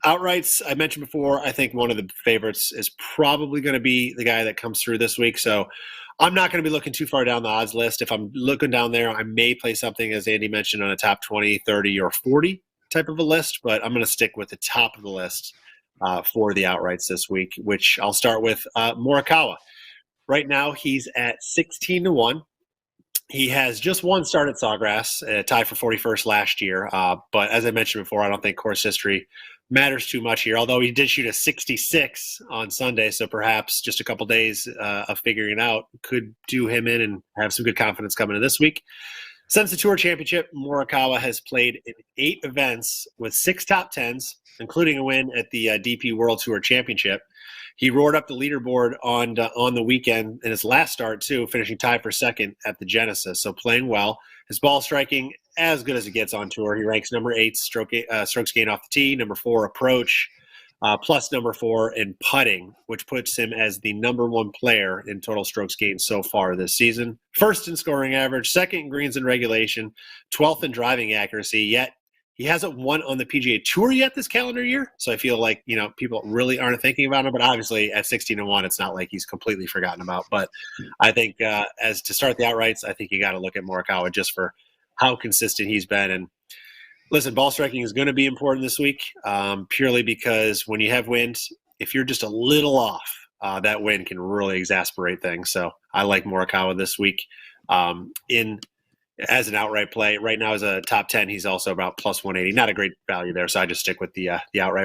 Outrights, I mentioned before, I think one of the favorites is probably going to be the guy that comes through this week. So I'm not going to be looking too far down the odds list. If I'm looking down there, I may play something, as Andy mentioned, on a top 20, 30, or 40 type of a list, but I'm going to stick with the top of the list for the outrights this week, which I'll start with Morikawa. Right now, he's at 16-1. He has just one start at Sawgrass, tied for 41st last year. But as I mentioned before, I don't think course history matters too much here, although he did shoot a 66 on Sunday. So perhaps just a couple days of figuring it out could do him in and have some good confidence coming in this week. Since the Tour Championship, Morikawa has played in 8 events with 6 top 10s, including a win at the DP World Tour Championship. He roared up the leaderboard on the weekend in his last start, too, finishing tied for second at the Genesis. So playing well. His ball striking, as good as it gets on tour. He ranks number 8 strokes gained off the tee, number 4 approach, plus number 4 in putting, which puts him as the number 1 player in total strokes gained so far this season. First in scoring average, second in greens and regulation, 12th in driving accuracy, yet he hasn't won on the PGA Tour yet this calendar year, so I feel like people really aren't thinking about him. But obviously, at 16-1, it's not like he's completely forgotten about. But I think as to start the outrights, I think you got to look at Morikawa just for how consistent he's been. And listen, ball striking is going to be important this week, purely because when you have wind, if you're just a little off, that wind can really exasperate things. So I like Morikawa this week as an outright play. Right now as a top 10, he's also about plus 180. Not a great value there, so I just stick with the outright play.